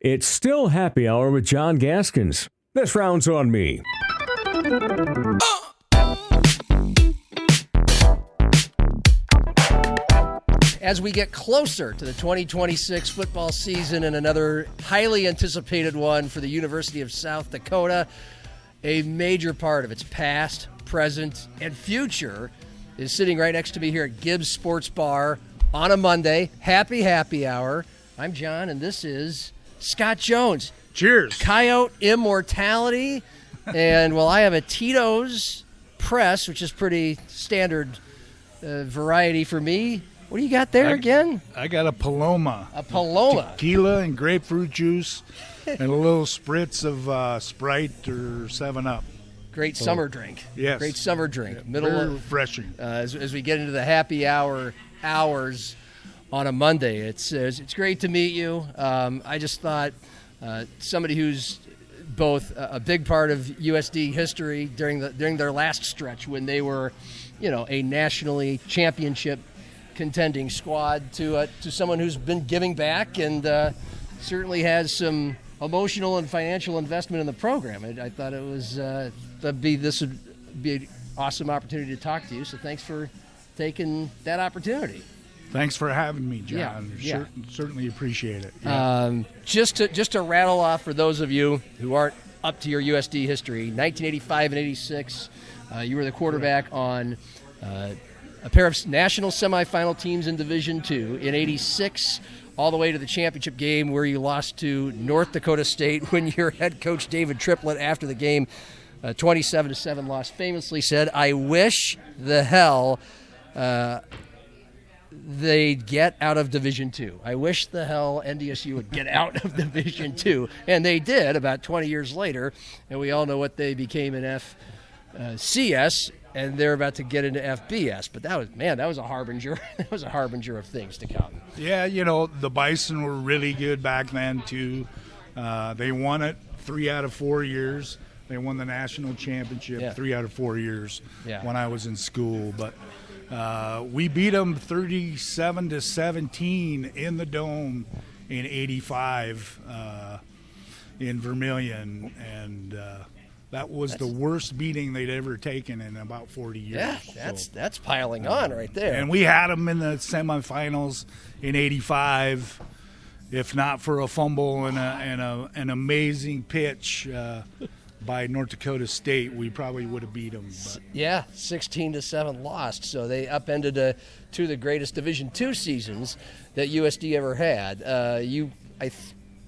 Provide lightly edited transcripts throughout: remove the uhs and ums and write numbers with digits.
It's still happy hour with John Gaskins. This round's on me. As we get closer to the 2026 football season and another highly anticipated one for the University of South Dakota, a major part of its past, present, and future is sitting right next to me here at Gibbs Sports Bar on a Monday. Happy hour. I'm John, and this is Scott Jones. Cheers. Coyote Immortality. And, well, I have a Tito's Press, which is pretty standard variety for me. What do you got there again? I got a Paloma. A Paloma. Tequila and grapefruit juice and a little spritz of Sprite or 7-Up. Great summer drink. Yes. Great summer drink. Very refreshing. As we get into the happy hour hours on a Monday, it's great to meet you. I just thought somebody who's both a big part of USD history during their last stretch when they were, a nationally championship contending squad to someone who's been giving back and certainly has some emotional and financial investment in the program. I thought it was this would be an awesome opportunity to talk to you. So thanks for taking that opportunity. Thanks for having me, John. Yeah. Certainly appreciate it. Yeah. Just to rattle off for those of you who aren't up to your USD history, 1985 and 86, you were the quarterback on a pair of national semifinal teams in Division II. In 86, all the way to the championship game where you lost to North Dakota State when your head coach David Triplett, after the game, 27-7 loss, famously said, "I wish the hell they'd get out of Division II. I wish the hell NDSU would get out of Division II." And they did about 20 years later, and we all know what they became in FCS. And they're about to get into FBS, but that was a harbinger. That was a harbinger of things to come. Yeah, the Bison were really good back then too. They won it 3 out of 4 years. They won the national championship 3 out of 4 years when I was in school. But we beat them 37-17 in the Dome in '85 in Vermillion, and that was the worst beating they'd ever taken in about 40 years. Yeah, that's piling on right there. And we had them in the semifinals in '85. If not for a fumble and an amazing pitch by North Dakota State, we probably would have beat them. But. Yeah, 16-7 lost. So they upended two of the greatest Division II seasons that USD ever had.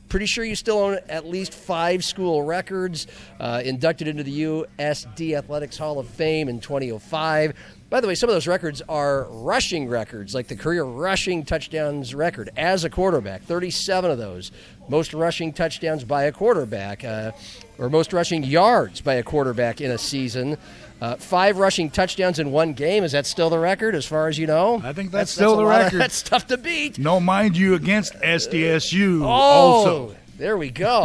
Pretty sure you still own at least 5 school records, inducted into the USD Athletics Hall of Fame in 2005. By the way, some of those records are rushing records, like the career rushing touchdowns record as a quarterback, 37 of those. Most rushing touchdowns by a quarterback, or most rushing yards by a quarterback in a season. 5 rushing touchdowns in one game. Is that still the record as far as you know? I think that's still the record. That's tough to beat. No, mind you, against SDSU also. There we go.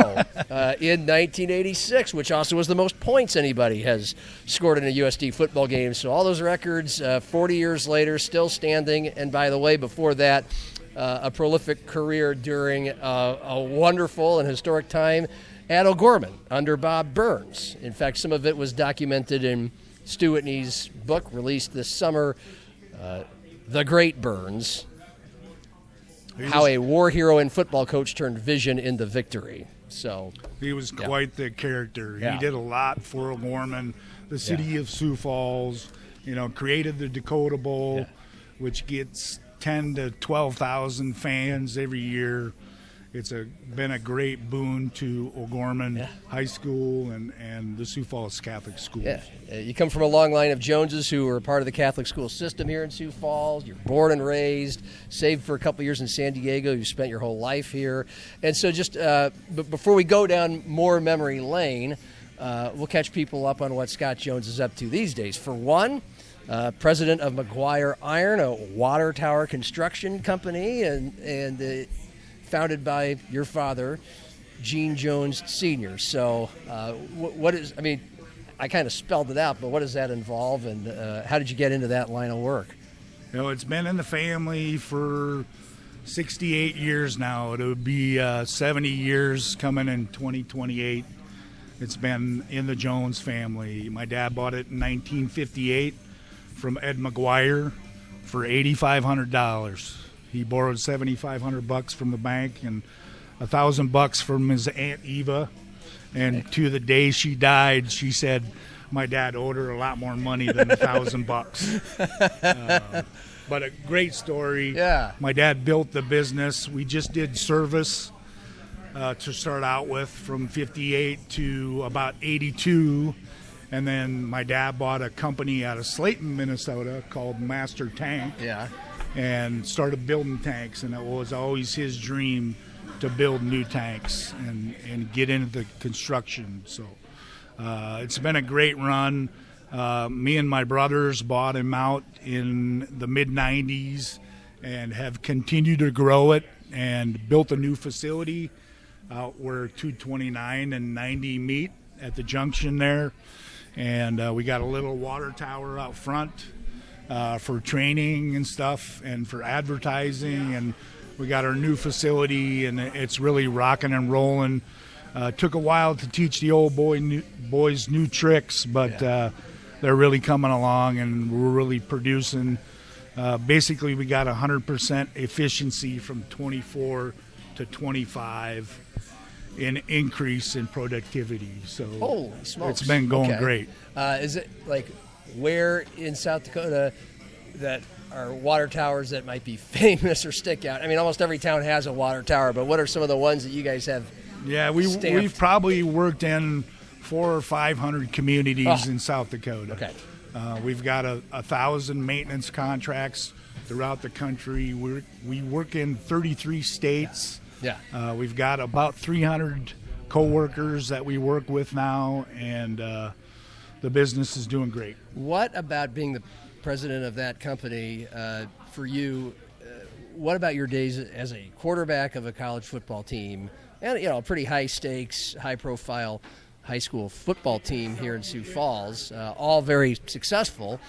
In 1986, which also was the most points anybody has scored in a USD football game. So all those records, 40 years later, still standing. And by the way, before that, a prolific career during a wonderful and historic time at O'Gorman under Bob Burns. In fact, some of it was documented in Stu Whitney's book released this summer, The Great Burns, how a war hero and football coach turned vision into victory. So he was quite the character. Yeah. He did a lot for O'Gorman, the city of Sioux Falls, created the Dakota Bowl, which gets 10 to 12,000 fans every year. It's been a great boon to O'Gorman High School and the Sioux Falls Catholic schools. Yeah, you come from a long line of Joneses who are part of the Catholic school system here in Sioux Falls. You're born and raised, saved for a couple years in San Diego. You spent your whole life here. And so just before we go down more memory lane, we'll catch people up on what Scott Jones is up to these days. For one, president of McGuire Iron, a water tower construction company, and founded by your father, Gene Jones Sr. So I kind of spelled it out, but what does that involve, and how did you get into that line of work? It's been in the family for 68 years now. It'll be 70 years coming in 2028. It's been in the Jones family. My dad bought it in 1958 from Ed McGuire for $8,500. He borrowed $7,500 from the bank and $1,000 from his Aunt Eva. And to the day she died, she said my dad owed her a lot more money than $1,000. But a great story. Yeah. My dad built the business. We just did service to start out with from 58 to about 82. And then my dad bought a company out of Slayton, Minnesota called Master Tank. Yeah. And started building tanks. And it was always his dream to build new tanks and get into the construction. So it's been a great run. Me and my brothers bought him out in the mid-'90s and have continued to grow it and built a new facility out where 229 and 90 meet at the junction there. And we got a little water tower out front for training and stuff and for advertising. And we got our new facility, and it's really rocking and rolling. Took a while to teach the old boys new tricks, but they're really coming along, and we're really producing. Basically, we got 100% efficiency from 24 to 25 in increase in productivity. So holy smokes, it's been going great. Is it like where in South Dakota that are water towers that might be famous or stick out? I mean, almost every town has a water tower, but what are some of the ones that you guys have? Yeah, we've probably worked in 400 or 500 communities in South Dakota. Okay. We've got 1,000 maintenance contracts throughout the country. We work in 33 states. Yeah. We've got about 300 coworkers that we work with now, and the business is doing great. What about being the president of that company for you? What about your days as a quarterback of a college football team, and a pretty high stakes, high profile high school football team here in Sioux Falls, all very successful,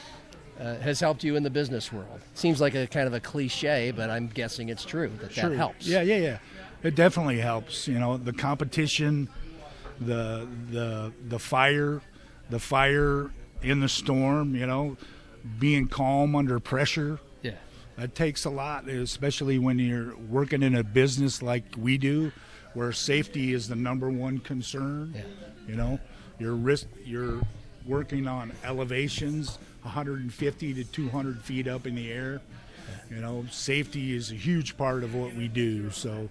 has helped you in the business world? Seems like a kind of a cliche, but I'm guessing it's true that helps. Yeah. It definitely helps. The competition, the fire in the storm. Being calm under pressure. Yeah, that takes a lot, especially when you're working in a business like we do, where safety is the number one concern. Yeah. You're working on elevations 150 to 200 feet up in the air. Safety is a huge part of what we do. So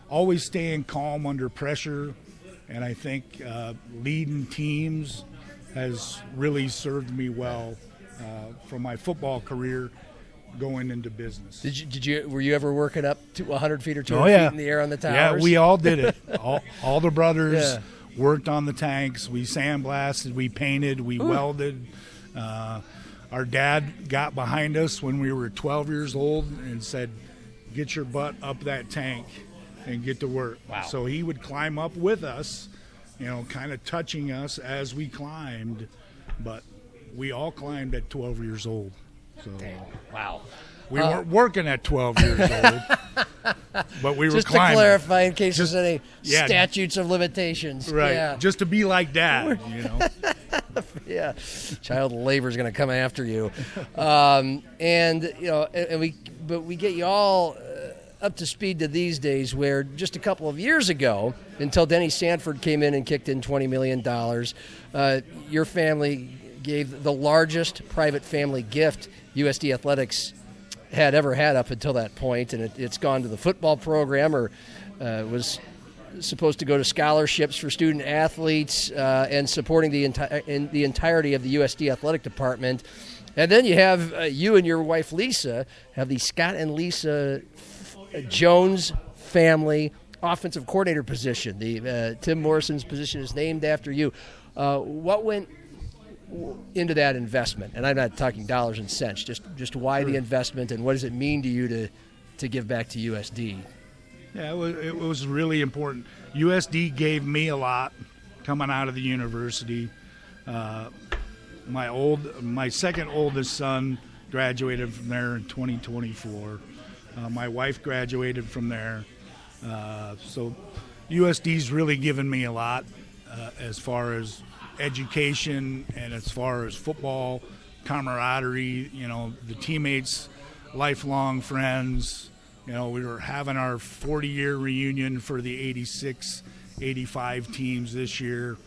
always staying calm under pressure, and I think leading teams has really served me well from my football career going into business. Were you ever working up to 100 feet or 200 feet in the air on the towers? Yeah, we all did it. all the brothers worked on the tanks. We sandblasted, we painted, we welded. Our dad got behind us when we were 12 years old and said, "Get your butt up that tank and get to work." Wow. So he would climb up with us, kind of touching us as we climbed. But we all climbed at 12 years old. So dang. Wow. We weren't working at 12 years old, but we were climbing. Just to clarify, in case there's any statutes of limitations. Right. Yeah. Just to be like Dad, Yeah. Child labor is going to come after you. But we get you all up to speed to these days, where just a couple of years ago, until Denny Sanford came in and kicked in $20 million, your family gave the largest private family gift USD Athletics had ever had up until that point, and it's gone to the football program, or was supposed to go to scholarships for student athletes and supporting the entirety of the USD athletic department. And then you have you and your wife Lisa have the Scott and Lisa Jones family offensive coordinator position. The Tim Morrison's position is named after you. What went into that investment? And I'm not talking dollars and cents, just why the investment, and what does it mean to you to give back to USD? Yeah, it was really important. USD gave me a lot coming out of the university. My second oldest son graduated from there in 2024. My wife graduated from there. So USD's really given me a lot as far as education and as far as football, camaraderie, the teammates, lifelong friends. We were having our 40-year reunion for the 86, 85 teams this year.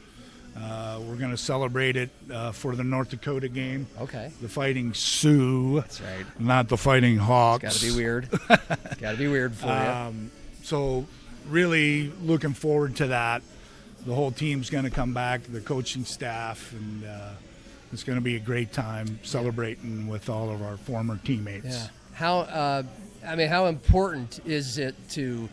We're going to celebrate it for the North Dakota game. Okay. The Fighting Sioux. That's right. Not the Fighting Hawks. Got to be weird. Got to be weird for you. So really looking forward to that. The whole team's going to come back, the coaching staff, and it's going to be a great time celebrating with all of our former teammates. Yeah. How important is it to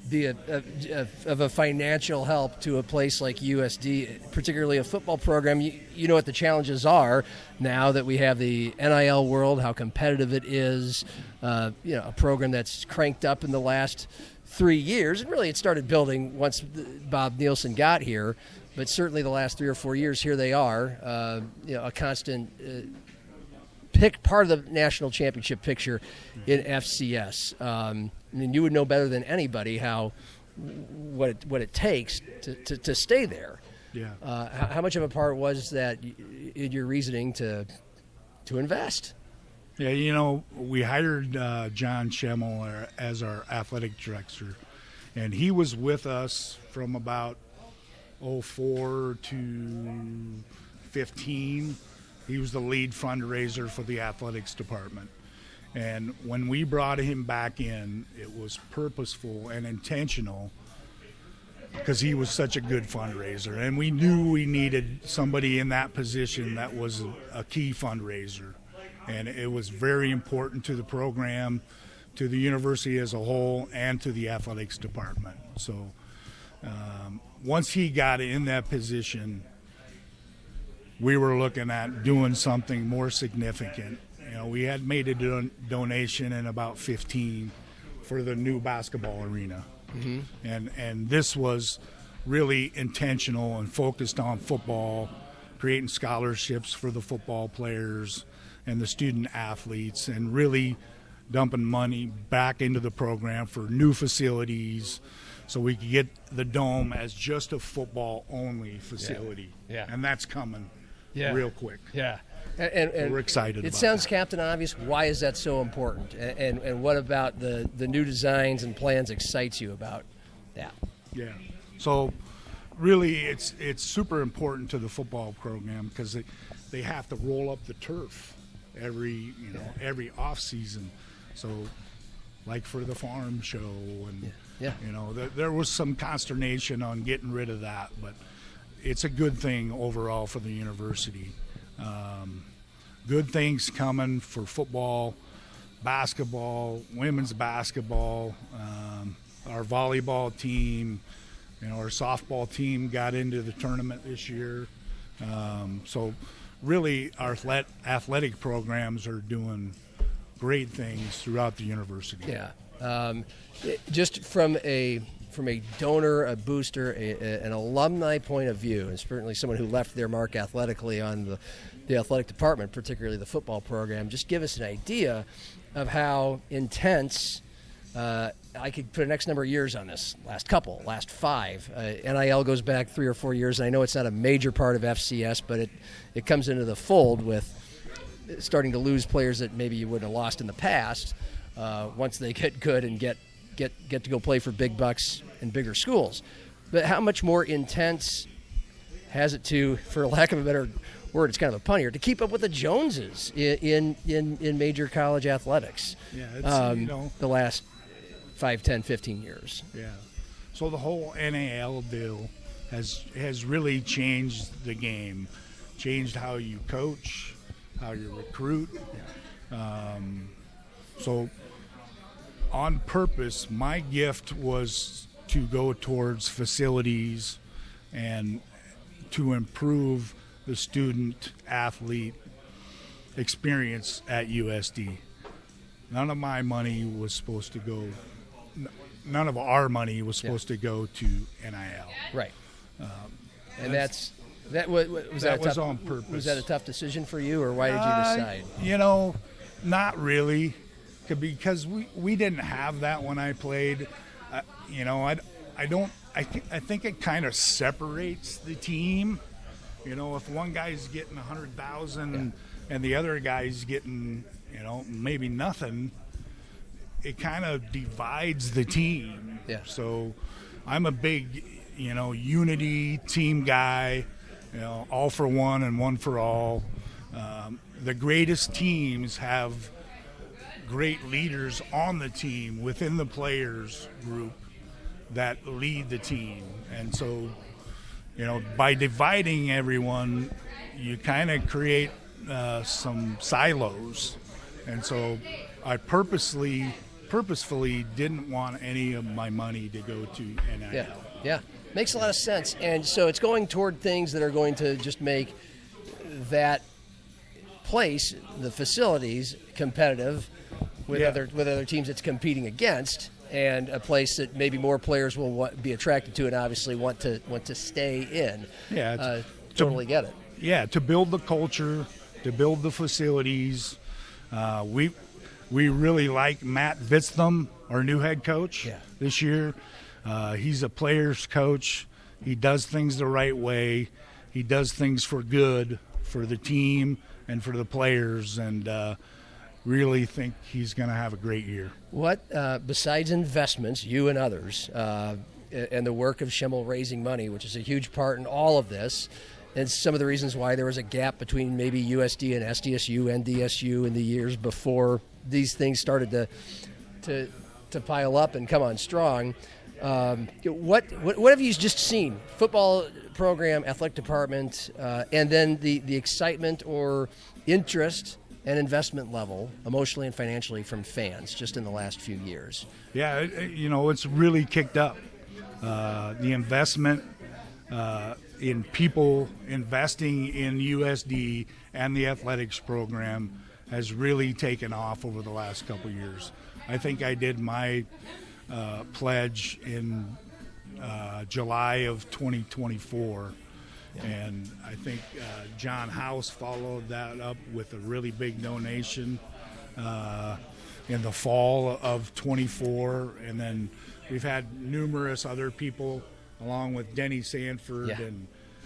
be of a financial help to a place like USD, particularly a football program? You know what the challenges are now that we have the NIL world, how competitive it is. A program that's cranked up in the last 3 years, and really it started building once Bob Nielsen got here, but certainly the last 3 or 4 years, here they are, a constant part of the national championship picture in FCS. You would know better than anybody what it takes to stay there. Yeah. How much of a part was that in your reasoning to invest? Yeah, we hired John Schemmel as our athletic director, and he was with us from about 04 to 15. He was the lead fundraiser for the athletics department. And when we brought him back in, it was purposeful and intentional because he was such a good fundraiser. And we knew we needed somebody in that position that was a key fundraiser. And it was very important to the program, to the university as a whole, and to the athletics department. So once he got in that position, we were looking at doing something more significant. We had made a donation in about 15 for the new basketball arena. Mm-hmm. And this was really intentional and focused on football, creating scholarships for the football players and the student athletes, and really dumping money back into the program for new facilities so we could get the Dome as just a football-only facility. Yeah. And that's coming Yeah. real quick. Yeah. And we're excited It about sounds, that. Captain Obvious. Why is that so important? And what about the new designs and plans excites you about that? Yeah. So really it's super important to the football program because they have to roll up the turf every off season. So like for the farm show and there was some consternation on getting rid of that, but it's a good thing overall for the university. Good things coming for football, basketball, women's basketball, our volleyball team, our softball team got into the tournament this year. So really our athletic programs are doing great things throughout the university. Yeah. Just from a donor, a booster, an alumni point of view, and certainly someone who left their mark athletically on the athletic department, particularly the football program, just give us an idea of how intense. I could put an X number of years on this, last 5. NIL goes back 3 or 4 years, and I know it's not a major part of FCS, but it comes into the fold with starting to lose players that maybe you wouldn't have lost in the past once they get good and get to go play for big bucks in bigger schools. But how much more intense has it to, for lack of a better word, it's kind of a pun here, to keep up with the Joneses in major college athletics? Yeah, it's, the last 5, 10, 15 years. Yeah. So the whole NIL deal has really changed the game, changed how you coach, how you recruit. Yeah. So on purpose, my gift was to go towards facilities and to improve the student athlete experience at USD. None of my money was supposed to go, none of our money was supposed to go to NIL. Right. And that was on purpose. Was that a tough decision for you, or why did you decide? Not really, because we didn't have that when I played. I think it kind of separates the team. If one guy's getting 100,000 and the other guy's getting, maybe nothing, it kind of divides the team. Yeah. So I'm a big, unity team guy, all for one and one for all. The greatest teams have great leaders on the team within the players group that lead the team. And so, by dividing everyone, you kind of create some silos. And so I purposefully didn't want any of my money to go to NIL. Yeah. Makes a lot of sense. And so it's going toward things that are going to just make that place, the facilities, competitive with other teams it's competing against, and a place that maybe more players will be attracted to and obviously want to stay in. Yeah, totally get it. Yeah, to build the culture, to build the facilities. We really like Matt Vitztham, our new head coach this year. He's a player's coach. He does things the right way. He does things for good for the team and for the players, and really think he's going to have a great year. What, besides investments, you and others, and the work of Schimmel raising money, which is a huge part in all of this, and some of the reasons why there was a gap between maybe USD and SDSU and DSU in the years before these things started to pile up and come on strong. What have you just seen? Football program, athletic department, and then the excitement or interest and investment level, emotionally and financially, from fans just in the last few years. Yeah, it's really kicked up. The investment in people investing in USD and the athletics program has really taken off over the last couple of years. I think I did my pledge in July of 2024. And I think John House followed that up with a really big donation in the fall of 24. And then we've had numerous other people, along with Denny Sanford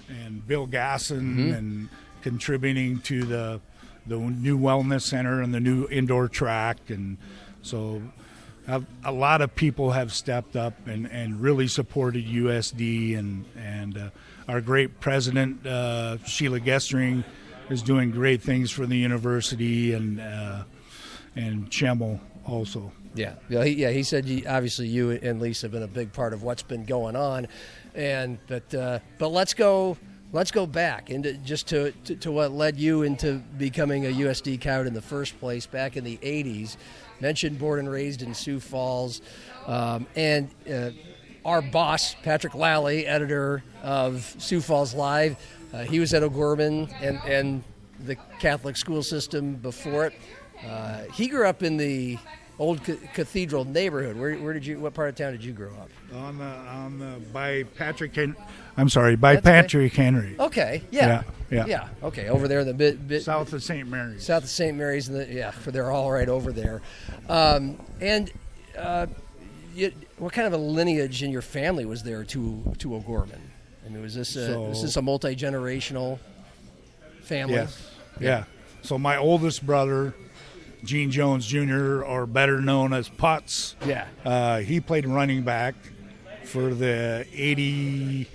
and Bill Gasson, and contributing to the new wellness center and the new indoor track. And so a lot of people have stepped up and really supported USD, and our great president, Sheila Gestring, is doing great things for the university, and Schimmel also. Yeah. He said obviously you and Lisa have been a big part of what's been going on, but let's go back into just to what led you into becoming a USD Coyote in the first place back in the 80s. Mentioned born and raised in Sioux Falls, and our boss, Patrick Lally, editor of Sioux Falls Live, he was at O'Gorman and the Catholic school system before it. He grew up in the old Cathedral neighborhood. What part of town did you grow up? By Patrick Henry. Okay, yeah. Okay, over there in the south of St. Mary's. South of St. Mary's, they're all right over there. What kind of a lineage in your family was there to O'Gorman? I mean, was this a multi-generational family? Yes. Yeah. So my oldest brother, Gene Jones Jr., or better known as Putz. Yeah. He played running back for the 80,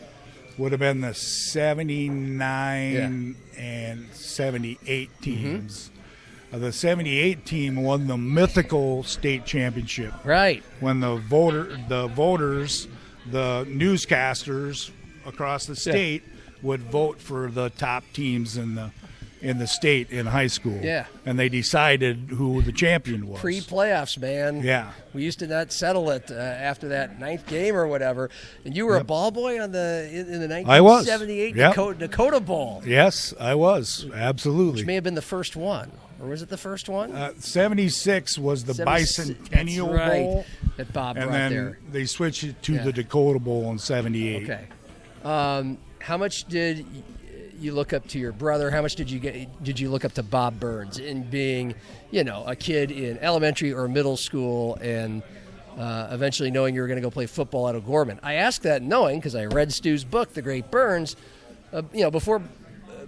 would have been the 79 and 78 teams. The 78 team won the mythical state championship. Right. When the voters, the newscasters across the state would vote for the top teams in the state in high school. Yeah. And they decided who the champion was. Pre-playoffs, man. Yeah. We used to not settle it after that ninth game or whatever. And you were a ball boy in the 1978 Dakota Bowl. Yes, I was. Absolutely. Which may have been the first one. Or was it the first one? 76 was the Bicentennial Bowl. That Bob brought there. And there. then they switched it to the Dakota Bowl in 78. Okay. How much did you look up to your brother? How much did you look up to Bob Burns in being, a kid in elementary or middle school and eventually knowing you were going to go play football at O'Gorman? I ask that knowing, because I read Stu's book, The Great Burns, before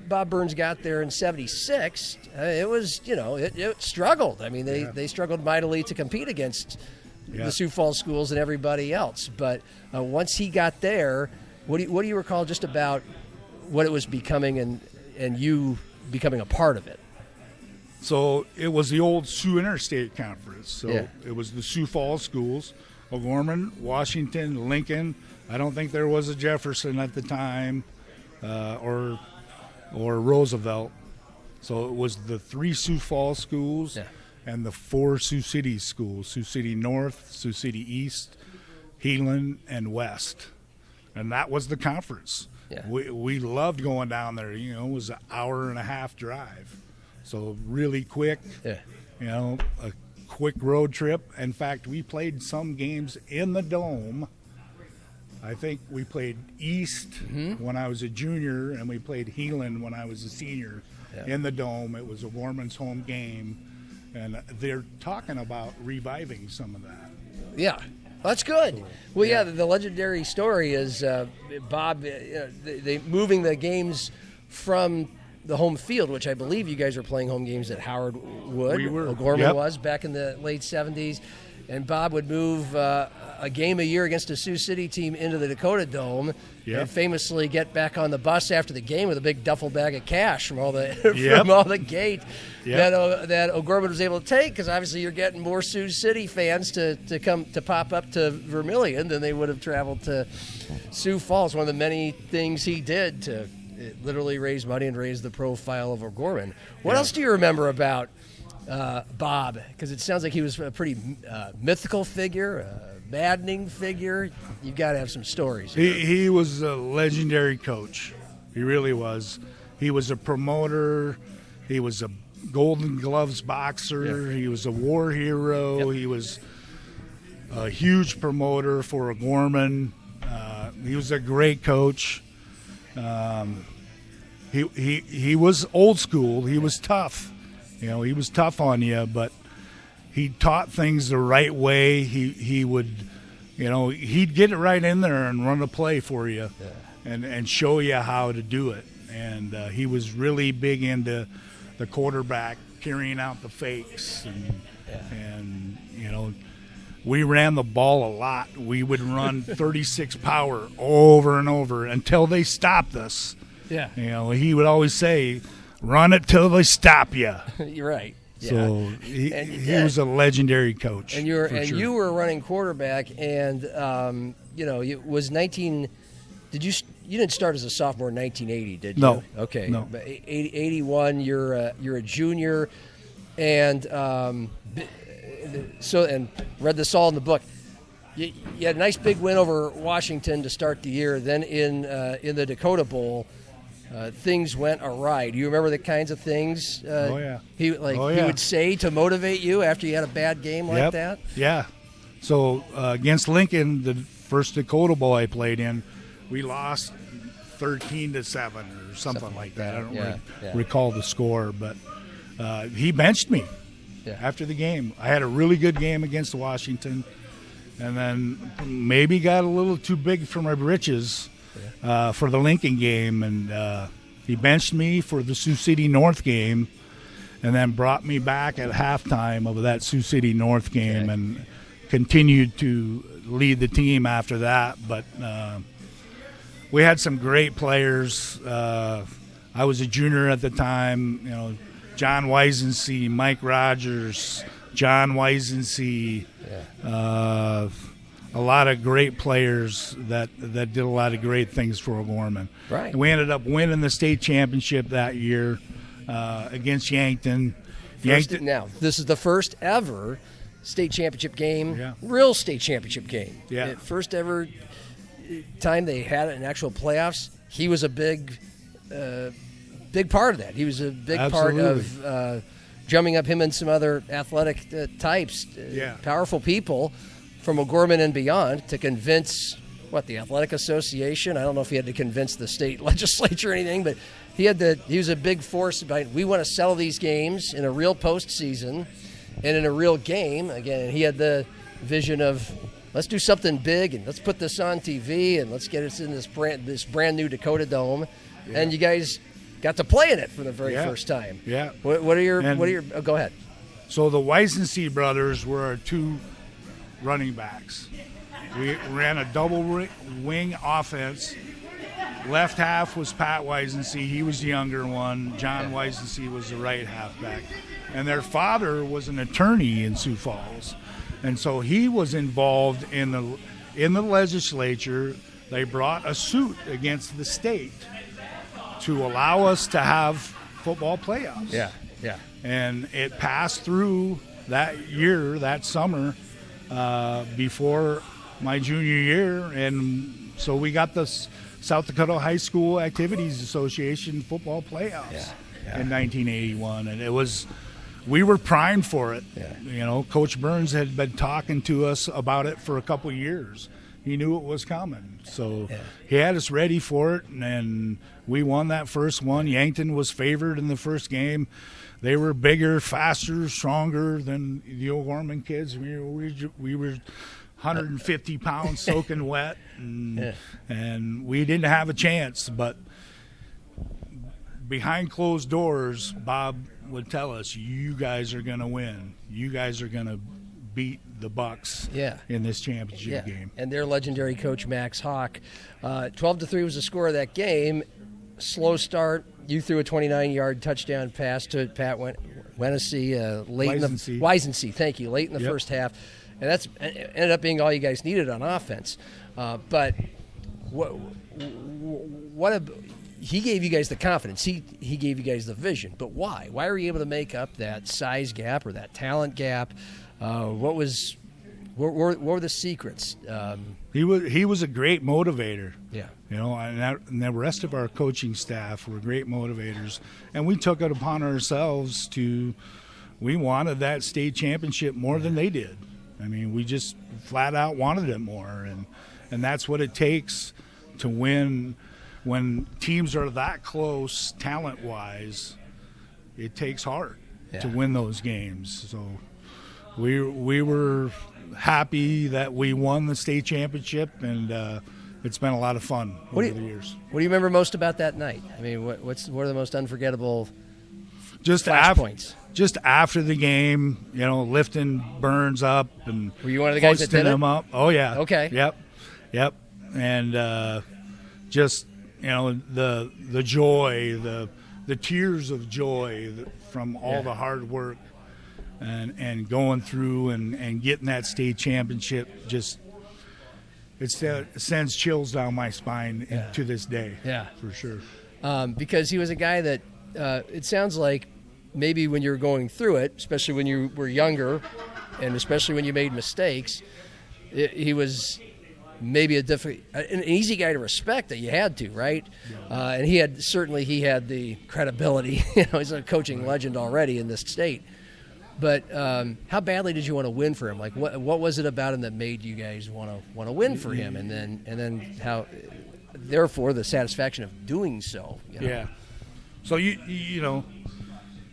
Bob Burns got there in '76, it was, it struggled. I mean, they struggled mightily to compete against the Sioux Falls schools and everybody else. But once he got there, what do you recall just about what it was becoming and you becoming a part of it? So it was the old Sioux Interstate Conference. So it was the Sioux Falls schools, O'Gorman, Washington, Lincoln. I don't think there was a Jefferson at the time, or Roosevelt. So it was the 3 Sioux Falls schools and the 4 Sioux City schools: Sioux City North, Sioux City East, Heelan, and West. And that was the conference. Yeah. We loved going down there. It was an hour-and-a-half drive. So really quick, a quick road trip. In fact, we played some games in the Dome. I think we played East when I was a junior, and we played Heelan when I was a senior in the Dome. It was O'Gorman's home game, and they're talking about reviving some of that. Yeah. That's good. Well, the legendary story is Bob, they moving the games from the home field, which I believe you guys were playing home games at Howard Wood. We were. O'Gorman was back in the late 70s. And Bob would move a game a year against a Sioux City team into the Dakota Dome and famously get back on the bus after the game with a big duffel bag of cash from all the from all the gate that O'Gorman was able to take, because obviously you're getting more Sioux City fans to come to pop up to Vermilion than they would have traveled to Sioux Falls. One of the many things he did to literally raise money and raise the profile of O'Gorman. What else do you remember about Bob? Because it sounds like he was a pretty mythical figure, a maddening figure. You've got to have some stories. He was a legendary coach. He really was. He was a promoter. He was a Golden Gloves boxer. He was a war hero. He was a huge promoter for O'Gorman. He was a great coach. He was old school. He was tough. He was tough on you, but he taught things the right way. He would, he'd get it right in there and run a play for you and show you how to do it. And he was really big into the quarterback carrying out the fakes. And we ran the ball a lot. We would run 36 power over and over until they stopped us. Yeah. He would always say, run it till they stop you. You're right. So he was a legendary coach. And you were running quarterback, and it was 19. You didn't start as a sophomore in 1980, did you? No. Okay. No. 81. You're a junior, and and read this all in the book. You had a nice big win over Washington to start the year. Then in the Dakota Bowl, things went awry. Do you remember the kinds of things he would say to motivate you after you had a bad game like that? Yeah. So against Lincoln, the first Dakota Bowl I played in, we lost 13-7 or something like that. I don't recall the score, but he benched me after the game. I had a really good game against Washington, and then maybe got a little too big for my britches for the Lincoln game, and he benched me for the Sioux City North game, and then brought me back at halftime of that Sioux City North game, and continued to lead the team after that. But we had some great players. I was a junior at the time. John Weisensee, Mike Rogers, John Weisensee, a lot of great players that did a lot of great things for O'Gorman. Right. And we ended up winning the state championship that year against Yankton. Now, this is the first ever state championship game, real state championship game. Yeah. First ever time they had an actual playoffs. He was a big part of that. He was a big part of drumming up him and some other athletic types, powerful people from O'Gorman and beyond, to convince the Athletic Association. I don't know if he had to convince the state legislature or anything, but he was a big force behind. We want to sell these games in a real postseason and in a real game. Again, he had the vision of, let's do something big and let's put this on TV and let's get us in this brand new Dakota Dome. Yeah. And you guys got to play in it for the very first time. Yeah. What are your go ahead. So the Weisensee brothers were our 2 running backs. We ran a double wing offense. Left half was Pat Weisensee. He was the younger one. John Weisensee was the right halfback. And their father was an attorney in Sioux Falls. And so he was involved in the legislature. They brought a suit against the state to allow us to have football playoffs. Yeah, yeah. And it passed through that year, that summer, before my junior year. And so we got the South Dakota High School Activities Association football playoffs in 1981. And we were primed for it. Yeah. You know, Coach Burns had been talking to us about it for a couple of years. He knew it was coming. So he had us ready for it, and we won that first one. Yankton was favored in the first game. They were bigger, faster, stronger than the O'Gorman kids. We were 150 pounds soaking wet, and we didn't have a chance. But behind closed doors, Bob would tell us, you guys are going to win. You guys are going to beat the Bucks in this championship game. And their legendary coach, Max Hawk. 12-3 was the score of that game. Slow start. You threw a 29-yard touchdown pass to Pat Weisensee Weisensee, thank you, late in the first half. And that's ended up being all you guys needed on offense. But he gave you guys the confidence. He gave you guys the vision. But why? Why were you able to make up that size gap or that talent gap? What were the secrets? He was a great motivator. Yeah. You know, and the rest of our coaching staff were great motivators, and we took it upon ourselves we wanted that state championship more than they did. I mean, we just flat out wanted it more, and that's what it takes to win. When teams are that close talent-wise, it takes heart to win those games. So we were happy that we won the state championship, and it's been a lot of fun over the years. What do you remember most about that night? I mean, what are the most unforgettable flashpoints? Just after the game, you know, lifting Burns up and were you one of the guys that did him it? Up. Oh yeah. Okay. Yep. And just, you know, the joy, the tears of joy from all the hard work and going through and getting that state championship, just it sends chills down my spine to this day. Yeah, for sure. Because he was a guy that it sounds like maybe when you were going through it, especially when you were younger, and especially when you made mistakes, he was maybe an easy guy to respect that you had to, right? Yeah. And he had the credibility. You know, he's a coaching legend already in this state. But how badly did you want to win for him? Like, what was it about him that made you guys want to win for him? And then how, therefore, the satisfaction of doing so. You know? Yeah. So you know,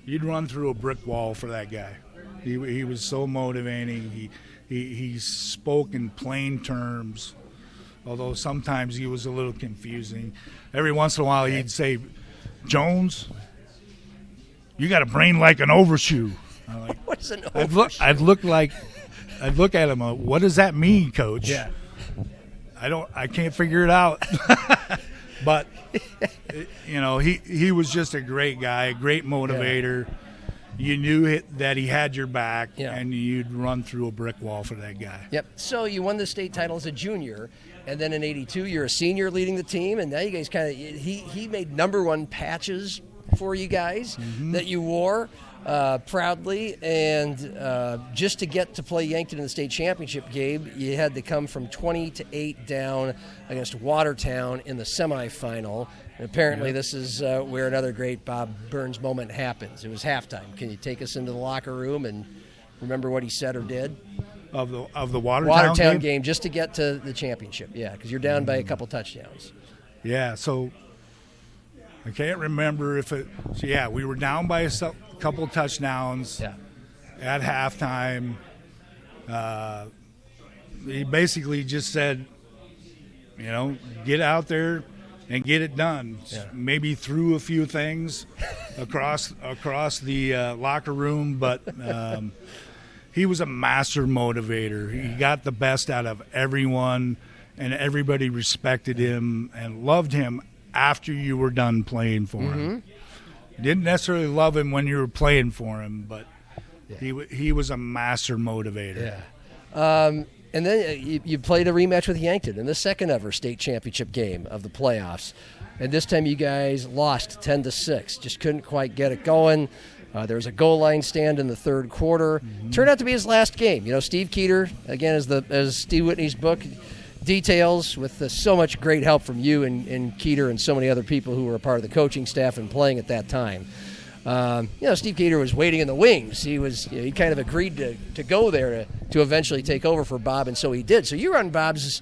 you'd run through a brick wall for that guy. He was so motivating. He spoke in plain terms, although sometimes he was a little confusing. Every once in a while, he'd say, "Jones, you got a brain like an overshoe." I'm like, what's an overshoe? I'd look at him. What does that mean, Coach? Yeah. I can't figure it out. But you know, he was just a great guy, a great motivator. Yeah. You knew that he had your back, and you'd run through a brick wall for that guy. Yep. So you won the state title as a junior, and then in '82 you're a senior leading the team, and now you guys he made #1 patches for you guys that you wore proudly, and just to get to play Yankton in the state championship game, you had to come from 20-8 down against Watertown in the semifinal. And apparently this is where another great Bob Burns moment happens. It was halftime. Can you take us into the locker room and remember what he said or did? of the Watertown game just to get to the championship. Yeah, because you're down by a couple touchdowns. Yeah, so I can't remember if it. So yeah, we were down by a couple touchdowns. Yeah. At halftime. He basically just said, get out there and get it done. Yeah. Maybe threw a few things across the locker room, but he was a master motivator. He got the best out of everyone, and everybody respected him and loved him after you were done playing for him. You didn't necessarily love him when you were playing for him, but he was a master motivator. Yeah. And then you played a rematch with Yankton in the second ever state championship game of the playoffs. And this time you guys lost 10-6. Just couldn't quite get it going. There was a goal line stand in the third quarter. Turned out to be his last game. Steve Keeter, again, as Steve Whitney's book details, with so much great help from you and Keeter and so many other people who were a part of the coaching staff and playing at that time. Steve Keeter was waiting in the wings. He kind of agreed to go there to eventually take over for Bob, and so he did. So you were on Bob's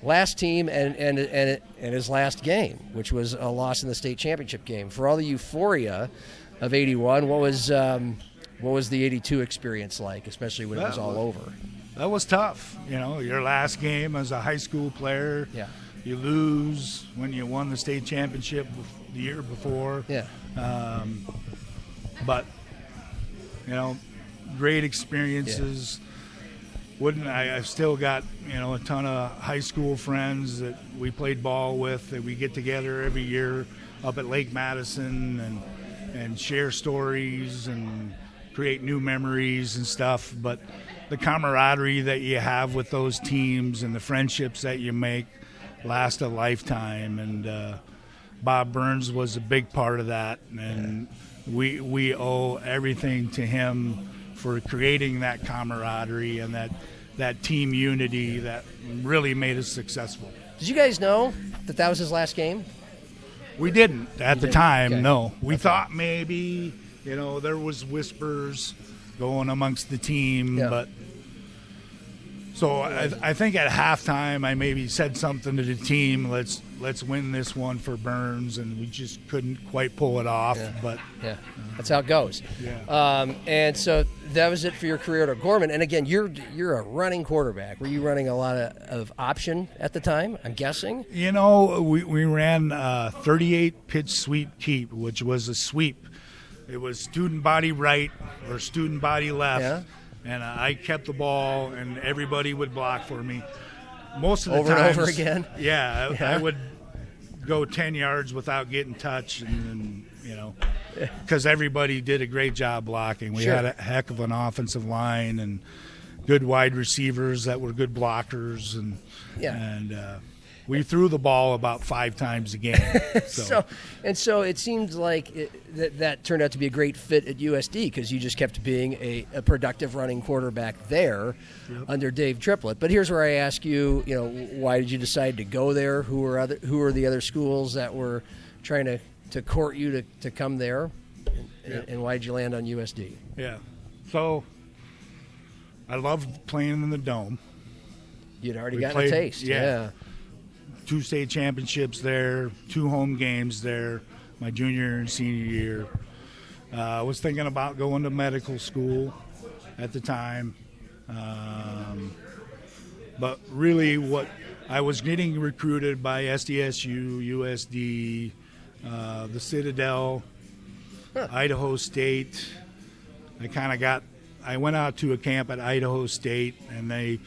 last team and his last game, which was a loss in the state championship game. For all the euphoria of '81, what was the '82 experience like, especially when it was all over? That was tough. Your last game as a high school player. Yeah. You lose when you won the state championship the year before. Yeah. But great experiences. I've still got a ton of high school friends that we played ball with, that we get together every year up at Lake Madison and share stories and create new memories and stuff. But the camaraderie that you have with those teams and the friendships that you make last a lifetime. And Bob Burns was a big part of that, and we owe everything to him for creating that camaraderie and that team unity that really made us successful. Did you guys know that was his last game? We didn't at the time. Okay. No, we thought maybe there was whispers going amongst the team, but. So I think at halftime I maybe said something to the team, let's win this one for Burns, and we just couldn't quite pull it off. Yeah. But that's how it goes. Yeah. And so that was it for your career at Gorman. And again, you're a running quarterback. Were you running a lot of option at the time, I'm guessing? We ran 38 pitch sweep keep, which was a sweep. It was student body right or student body left. Yeah. And I kept the ball, and everybody would block for me. Most of the over times, and over again. Yeah, I would go 10 yards without getting touched, and because everybody did a great job blocking. We had a heck of an offensive line and good wide receivers that were good blockers, and we threw the ball about 5 times a game. So it seems like that turned out to be a great fit at USD, because you just kept being a productive running quarterback there under Dave Triplett. But here's where I ask you, why did you decide to go there? Who were the other schools that were trying to court you to come there? And why did you land on USD? Yeah. So I loved playing in the Dome. You'd already gotten a taste. Yeah. 2 state championships there, 2 home games there, my junior and senior year. I was thinking about going to medical school at the time. But really I was getting recruited by SDSU, USD, the Citadel, Idaho State. I went out to a camp at Idaho State, and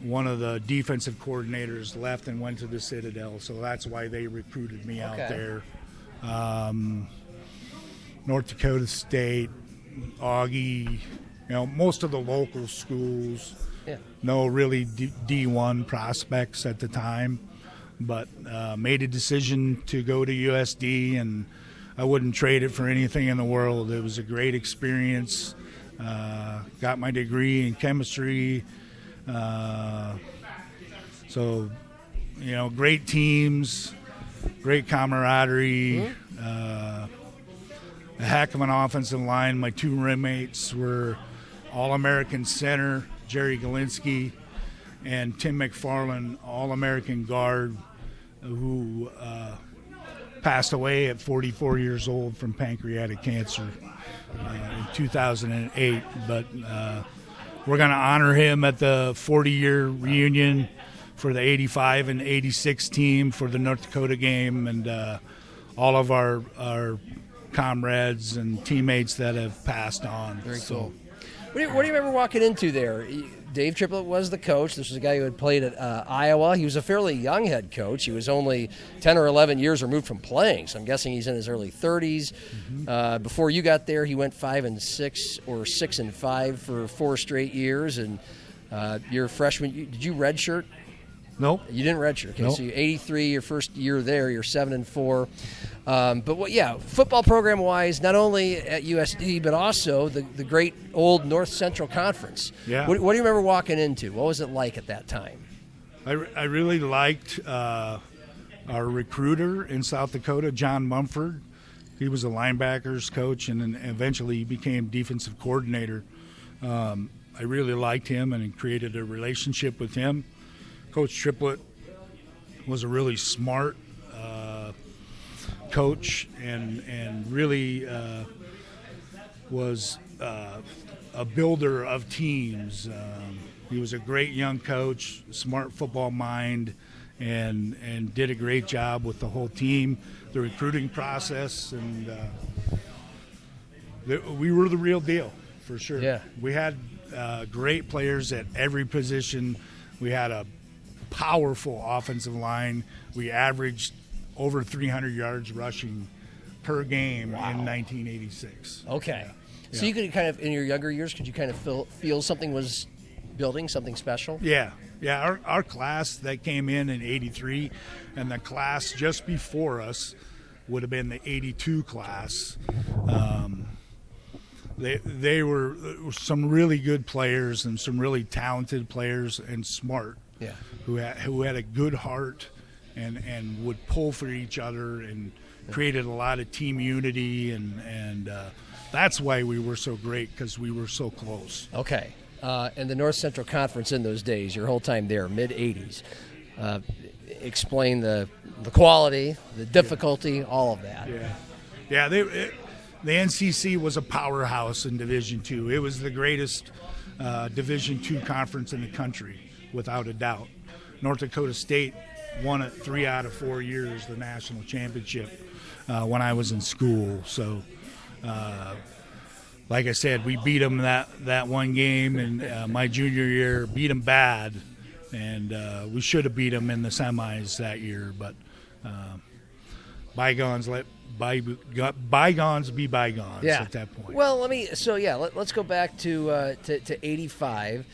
one of the defensive coordinators left and went to the Citadel, so that's why they recruited me out there. North Dakota State, Augie, most of the local schools. Yeah. No really D1 prospects at the time, but made a decision to go to USD, and I wouldn't trade it for anything in the world. It was a great experience. Got my degree in chemistry. So, great teams, great camaraderie, a heck of an offensive line. My 2 roommates were All-American center Jerry Galinsky, and Tim McFarland, All-American guard, who passed away at 44 years old from pancreatic cancer in 2008. But we're going to honor him at the 40-year reunion for the 85 and 86 team for the North Dakota game, and all of our comrades and teammates that have passed on. Very cool. What do you remember walking into there? Dave Triplett was the coach. This was a guy who had played at Iowa. He was a fairly young head coach. He was only 10 or 11 years removed from playing, so I'm guessing he's in his early 30s. Mm-hmm. Before you got there, he went 5-6 or 6-5 for 4 straight years. And your freshman, did you redshirt? Nope. You didn't redshirt. Okay, nope. So you're 83, your first year there, you're 7-4. But football program wise, not only at USD but also the great old North Central Conference. Yeah. What do you remember walking into? What was it like at that time? I really liked our recruiter in South Dakota, John Mumford. He was a linebackers coach and then eventually he became defensive coordinator. I really liked him and created a relationship with him. Coach Triplett was a really smart coach and really was a builder of teams. He was a great young coach, smart football mind, and did a great job with the whole team, the recruiting process, and we were the real deal for sure. Yeah. We had great players at every position. We had a powerful offensive line. We averaged over 300 yards rushing per game in 1986. Okay. Yeah. So you could kind of, in your younger years, could you kind of feel something was building, something special? Yeah. Our class that came in 83 and the class just before us would have been the 82 class. They were some really good players and some really talented players and smart. Yeah. Who had a good heart and would pull for each other and created a lot of team unity and that's why we were so great, because we were so close. Okay. And the North Central Conference in those days, your whole time there, mid-'80s, explain the quality, the difficulty, all of that. Yeah. The NCC was a powerhouse in Division II. It was the greatest Division II conference in the country, without a doubt. North Dakota State won it 3 out of 4 years, the national championship, when I was in school. So, like I said, we beat them that one game in my junior year, beat them bad, and we should have beat them in the semis that year. But bygones be bygones at that point. Well, let's go back to 85.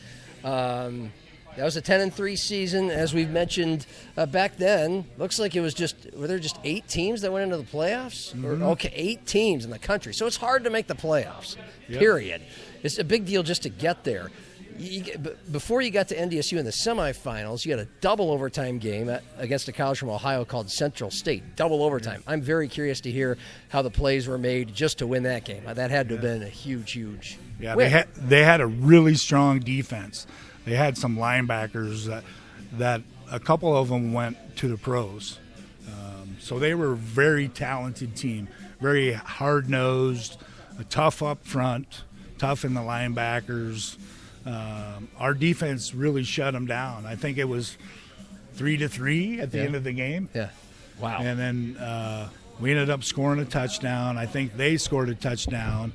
That was a 10-3 season, as we've mentioned back then. Looks like were there just 8 teams that went into the playoffs? Mm-hmm. 8 teams in the country. So it's hard to make the playoffs. Yep. Period. It's a big deal just to get there. Before you got to NDSU in the semifinals, you had a double overtime game against a college from Ohio called Central State. Double overtime. I'm very curious to hear how the plays were made just to win that game. That had to have been a huge win. They had a really strong defense. They had some linebackers that a couple of them went to the pros. So they were a very talented team, very hard-nosed, tough up front, tough in the linebackers. Our defense really shut them down. I think it was 3-3 at the end of the game. Yeah. Wow. And then we ended up scoring a touchdown. I think they scored a touchdown.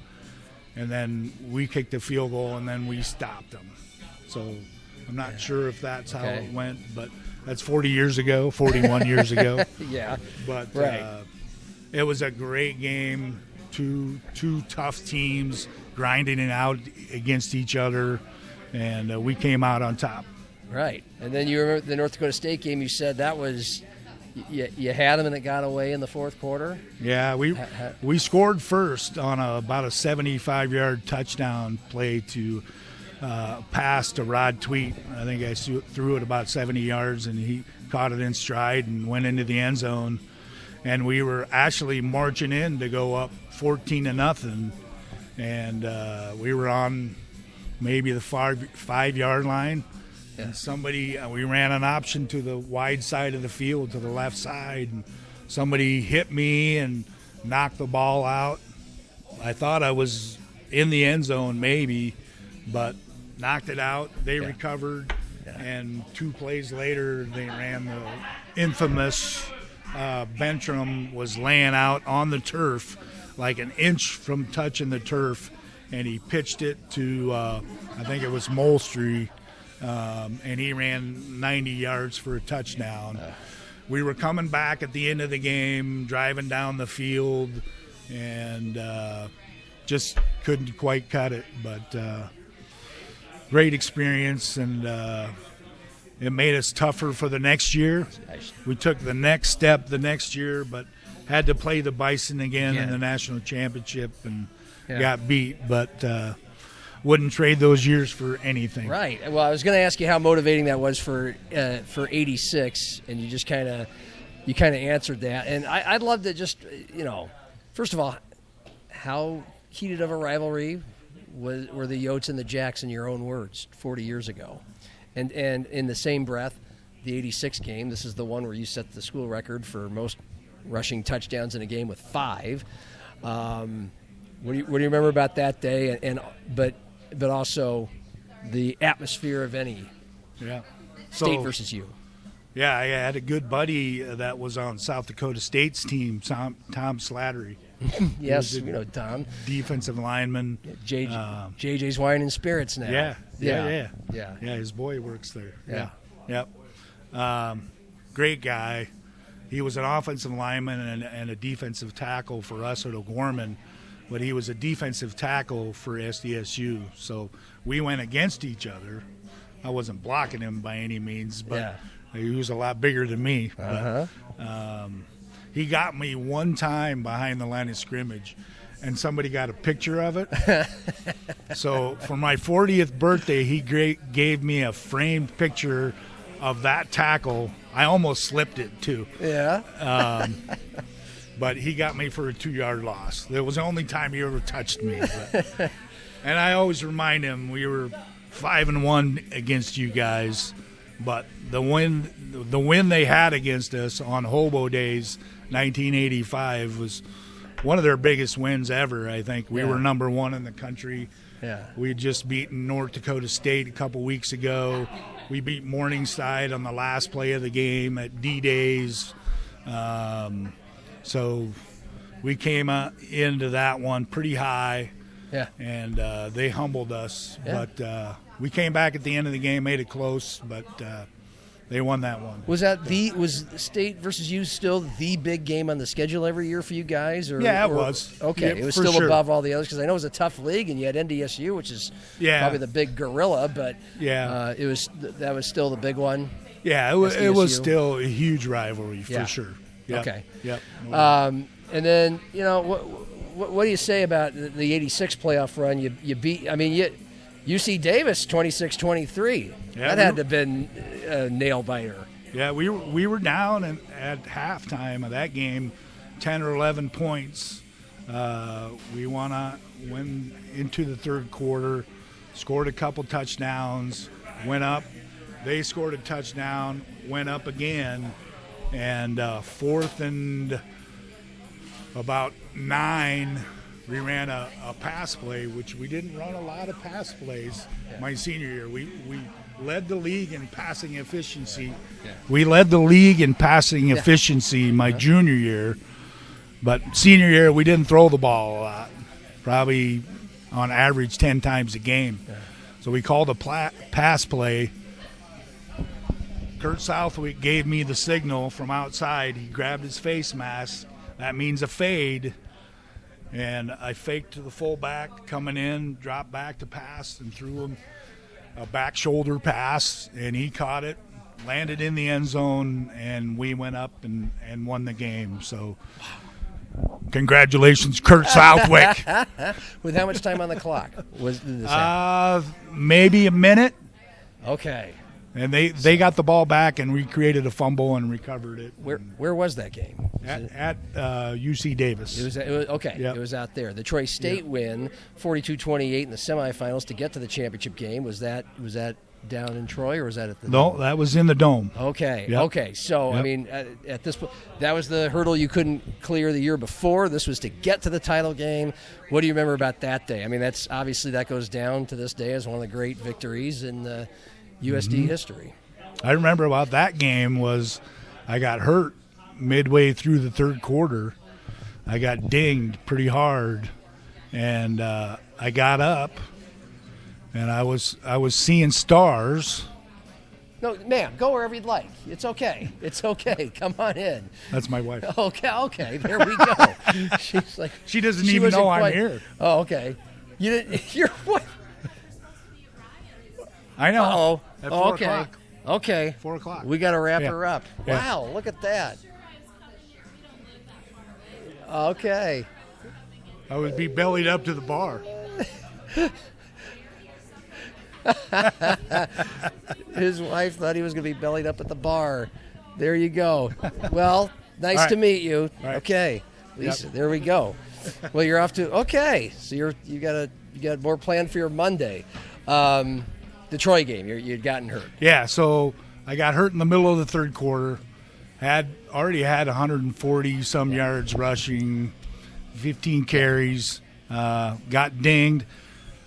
And then we kicked a field goal, and then we stopped them. So I'm not sure if that's how it went, but that's 41 years ago. Yeah. But right. It was a great game. Two tough teams grinding it out against each other, and we came out on top. Right. And then you remember the North Dakota State game, you said that was you had them and it got away in the fourth quarter? Yeah, we scored first on about a 75-yard touchdown play to pass to Rod Tweet. I think I threw it about 70 yards, and he caught it in stride and went into the end zone. And we were actually marching in to go up 14-0, and we were on maybe the 5-yard line. Yeah. And somebody, we ran an option to the wide side of the field, to the left side, and somebody hit me and knocked the ball out. I thought I was in the end zone maybe, but knocked it out. They recovered, and 2 plays later they ran the infamous Bentram was laying out on the turf like an inch from touching the turf, and he pitched it to I think it was Molstry, and he ran 90 yards for a touchdown. We were coming back at the end of the game, driving down the field, and just couldn't quite cut it. But great experience, and it made us tougher for the next year. We took the next step the next year, but had to play the Bison again in the national championship and got beat. But wouldn't trade those years for anything. Right. Well, I was going to ask you how motivating that was for '86, and you just kind of answered that. And I'd love to just, first of all, how heated of a rivalry were the Yotes and the Jacks, in your own words, 40 years ago? And in the same breath, the '86 game, this is the one where you set the school record for most rushing touchdowns in a game with 5. What do you remember about that day? But also the atmosphere of any state versus you. Yeah, I had a good buddy that was on South Dakota State's team, Tom Slattery. Yes, we know Tom. Defensive lineman. JJ's Wine and Spirits now. Yeah. His boy works there. Yep. Great guy. He was an offensive lineman and a defensive tackle for us at O'Gorman, but he was a defensive tackle for SDSU. So we went against each other. I wasn't blocking him by any means, but he was a lot bigger than me. But, he got me one time behind the line of scrimmage, and somebody got a picture of it. So for my 40th birthday, he gave me a framed picture of that tackle. I almost slipped it, too. Yeah. But he got me for a 2-yard loss. That was the only time he ever touched me. But, and I always remind him we were 5-1 against you guys, but the win they had against us on Hobo Days, 1985, was one of their biggest wins ever. I think we were number 1 in the country. Yeah. We had just beaten North Dakota State a couple weeks ago. We beat Morningside on the last play of the game at D-Days. So we came into that one pretty high, and they humbled us. Yeah. But we came back at the end of the game, made it close, but they won that one. Was State versus you still the big game on the schedule every year for you guys? It was. Okay, it was still above all the others, because I know it was a tough league, and you had NDSU, which is probably the big gorilla, but that was still the big one. Yeah, it was still a huge rivalry for sure. Yep. Okay. Yep. And then, what do you say about the '86 playoff run? You beat. UC Davis 26-23. That had to have been a nail biter. Yeah, we were down at halftime of that game, 10 or 11 points. We went into the third quarter, scored a couple touchdowns, went up. They scored a touchdown, went up again. And fourth and about 9, we ran a pass play, which we didn't run a lot of pass plays my senior year. We led the league in passing efficiency. We led the league in passing efficiency my junior year. But senior year, we didn't throw the ball a lot, probably on average 10 times a game. So we called a pass play. Kurt Southwick gave me the signal from outside. He grabbed his face mask. That means a fade. And I faked to the fullback coming in, dropped back to pass, and threw him a back shoulder pass. And he caught it, landed in the end zone, and we went up and won the game. So congratulations, Kurt Southwick. With how much time on the clock? Maybe a minute. Okay. And they got the ball back and recreated a fumble and recovered it. Where was that game? At UC Davis. It was okay. Yep. It was out there. The Troy State win, 42-28 in the semifinals to get to the championship game. Was that down in Troy, or was that at the No, Dome? that was in the Dome. Okay. Yep. Okay. So I Yep. mean, at this point, that was the hurdle you couldn't clear the year before. This was to get to the title game. What do you remember about that day? I mean, that's obviously that goes down to this day as one of the great victories in the USD history. I remember about that game was I got hurt midway through the third quarter. I got dinged pretty hard, and I got up, and I was seeing stars. No, ma'am, go wherever you'd like. It's okay. It's okay. Come on in. That's my wife. Okay. There we go. She's like, She doesn't she even wasn't know I'm quite- here. Oh, okay. You didn't. You're what? I know. Oh, At 4 okay. o'clock. Okay. 4 o'clock. We got to wrap Yeah. her up. Yeah. Wow, look at that. Okay. I would be bellied up to the bar. His wife thought he was going to be bellied up at the got There you go. Well, nice All right. to meet you. All right. Okay, Lisa. There we go. Well, you're off to okay. So you got more planned for your Monday. The Troy game. You'd gotten hurt. Yeah, so I got hurt in the middle of the third quarter. Already had 140 some yards rushing, 15 carries. Got dinged.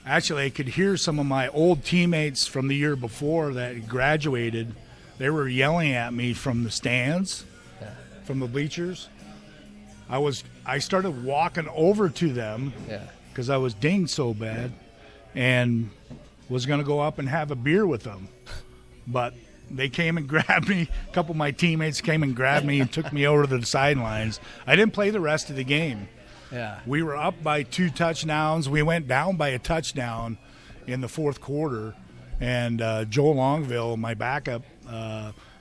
Actually, I could hear some of my old teammates from the year before that graduated. They were yelling at me from the stands, from the bleachers. I started walking over to them because I was dinged so bad, and was going to go up and have a beer with them. But they came and grabbed me. A couple of my teammates came and grabbed me and took me over to the sidelines. I didn't play the rest of the game. Yeah. We were up by 2 touchdowns. We went down by a touchdown in the fourth quarter, and Joe Longville, my backup,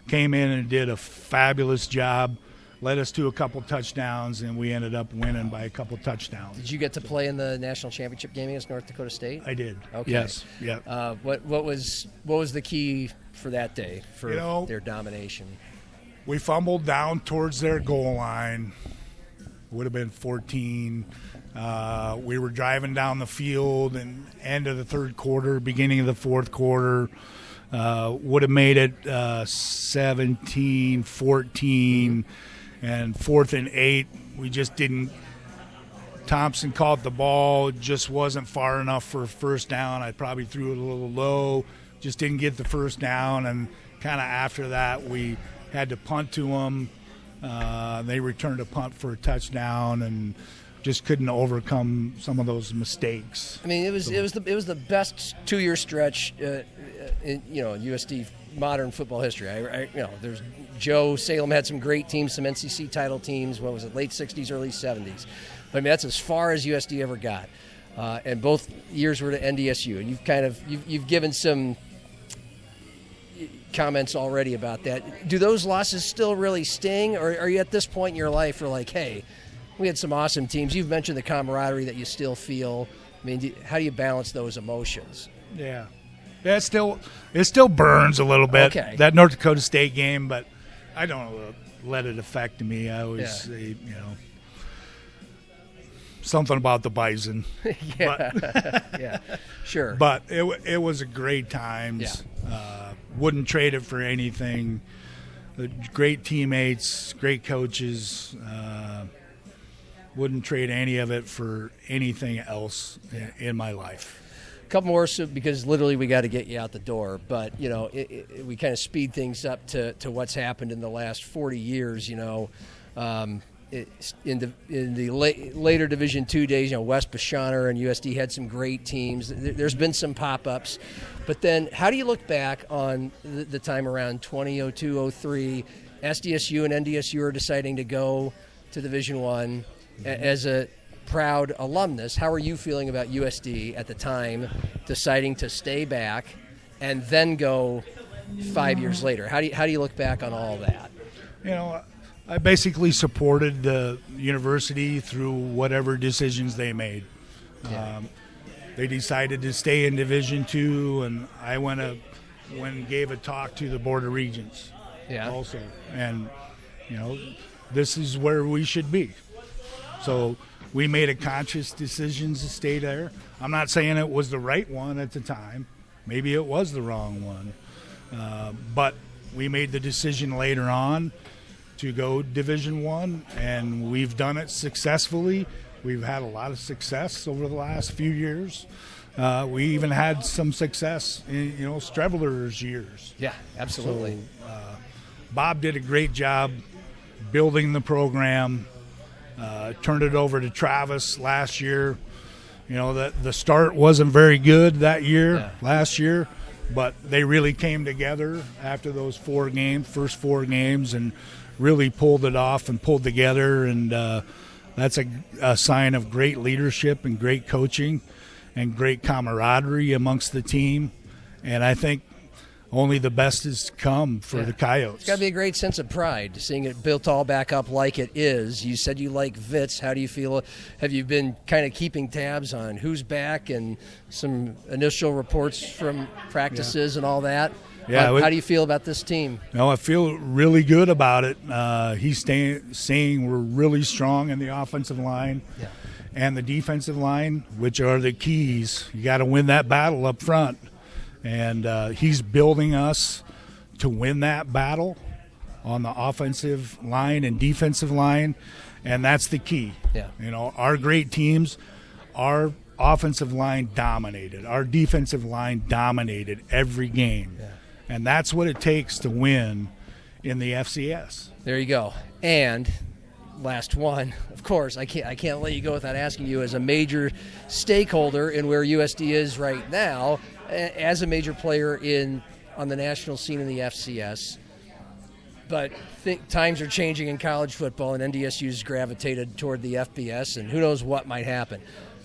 came in and did a fabulous job, led us to a couple touchdowns, and we ended up winning by a couple touchdowns. Did you get to play in the national championship game against North Dakota State? I did. Okay. Yes. Yeah. What was the key for that day for their domination? We fumbled down towards their goal line. Would have been 14. We were driving down the field and end of the third quarter, beginning of the fourth quarter. Would have made it 17, 14, and 4th and 8. We just didn't. Thompson caught the ball, just wasn't far enough for a first down. I probably threw it a little low, just didn't get the first down. And kind of after that, we had to punt to them. They returned a punt for a touchdown and just couldn't overcome some of those mistakes. I mean, it was the best 2-year stretch in USD modern football history. There's Joe Salem had some great teams, some NCC title teams. What was it, late '60s, early '70s? But I mean, that's as far as USD ever got. And both years were to NDSU. And you've given some comments already about that. Do those losses still really sting, or are you at this point in your life where like, hey, we had some awesome teams? You've mentioned the camaraderie that you still feel. I mean, how do you balance those emotions? Yeah, it still burns a little bit, that North Dakota State game, but I don't let it affect me. I always say, something about the Bison. Yeah, sure. But it was a great times. Wouldn't trade it for anything. Great teammates, great coaches. Wouldn't trade any of it for anything else in my life. A couple more, because literally we got to get you out the door. But we kind of speed things up to what's happened in the last 40 years. In the later Division II days, West Bashana and USD had some great teams. There's been some pop-ups, but then how do you look back on the time around 2002, 03? SDSU and NDSU are deciding to go to Division I. As a proud alumnus, how are you feeling about USD at the time, deciding to stay back and then go 5 years later? How do you look back on all that? I basically supported the university through whatever decisions they made. They decided to stay in Division II, and I went gave a talk to the Board of Regents. Yeah. Also, and this is where we should be. So we made a conscious decision to stay there. I'm not saying it was the right one at the time. Maybe it was the wrong one. But we made the decision later on to go Division I, and we've done it successfully. We've had a lot of success over the last few years. We even had some success in Streveler's years. Yeah, absolutely. So, Bob did a great job building the program. Turned it over to Travis last year. The start wasn't very good that year, last year, but they really came together after those first 4 games, and really pulled it off and pulled together. And that's a sign of great leadership and great coaching and great camaraderie amongst the team. And I think only the best is to come for the Coyotes. It's got to be a great sense of pride seeing it built all back up like it is. You said you like Vitz. How do you feel? Have you been kind of keeping tabs on who's back and some initial reports from practices and all that? Yeah. How do you feel about this team? I feel really good about it. He's saying we're really strong in the offensive line and the defensive line, which are the keys. You got to win that battle up front. And he's building us to win that battle on the offensive line and defensive line, and that's the key. Yeah. Our great teams, our offensive line dominated. Our defensive line dominated every game. Yeah. And that's what it takes to win in the FCS. There you go. And last one, of course, I can't let you go without asking you, as a major stakeholder in where USD is right now, as a major player on the national scene in the FCS, but times are changing in college football, and NDSU's gravitated toward the FBS, and who knows what might happen.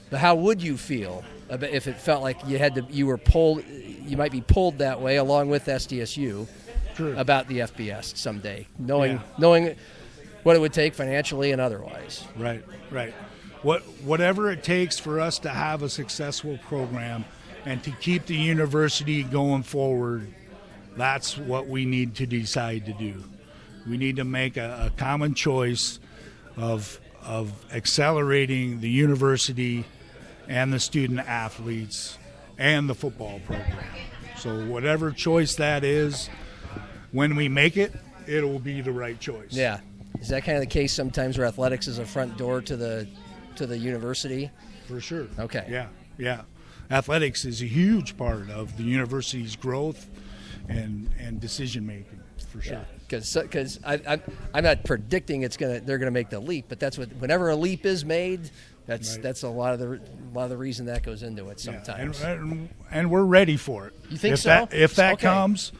But how would you feel if it felt like you might be pulled that way along with SDSU about the FBS someday, knowing what it would take financially and otherwise? Right. Whatever it takes for us to have a successful program and to keep the university going forward, that's what we need to decide to do. We need to make a common choice of accelerating the university and the student athletes and the football program. So whatever choice that is, when we make it, it will be the right choice. Yeah. Is that kind of the case sometimes where athletics is a front door to the university? For sure. Okay. Yeah. Athletics is a huge part of the university's growth and decision making, for sure. Because I'm not predicting they're gonna make the leap, but that's whenever a leap is made, that's a lot of the reason that goes into it sometimes. Yeah. And we're ready for it. You think so? If that comes,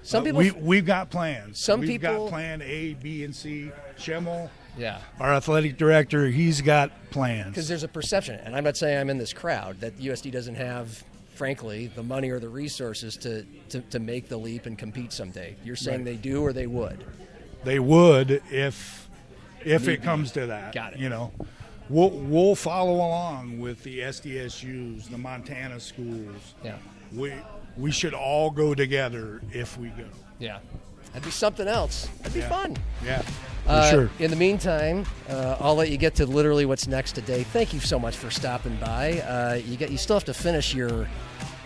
some people we've got plans. We've got plan A, B, and C. Schemmel, yeah, our athletic director, he's got plans. Because there's a perception, and I'm not saying I'm in this crowd, that USD doesn't have, frankly, the money or the resources to make the leap and compete someday. You're saying they do, or they would? They would if it comes to that. Got it. We'll follow along with the SDSUs, the Montana schools. Yeah. We should all go together if we go. Yeah. That'd be something else. That'd be fun. Yeah, for sure. In the meantime, I'll let you get to literally what's next today. Thank you so much for stopping by. You still have to finish your,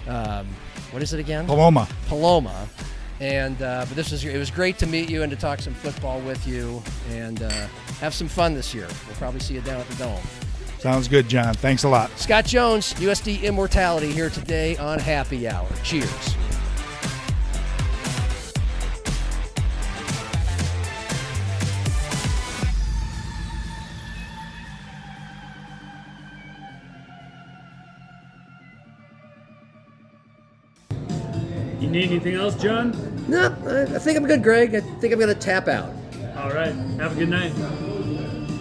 what is it again? Paloma. And but it was great to meet you and to talk some football with you, and have some fun this year. We'll probably see you down at the Dome. Sounds good, John. Thanks a lot. Scott Jones, USD Immortality, here today on Happy Hour. Cheers. You need anything else, John? No, I think I'm good, Greg. I think I'm going to tap out. All right. Have a good night.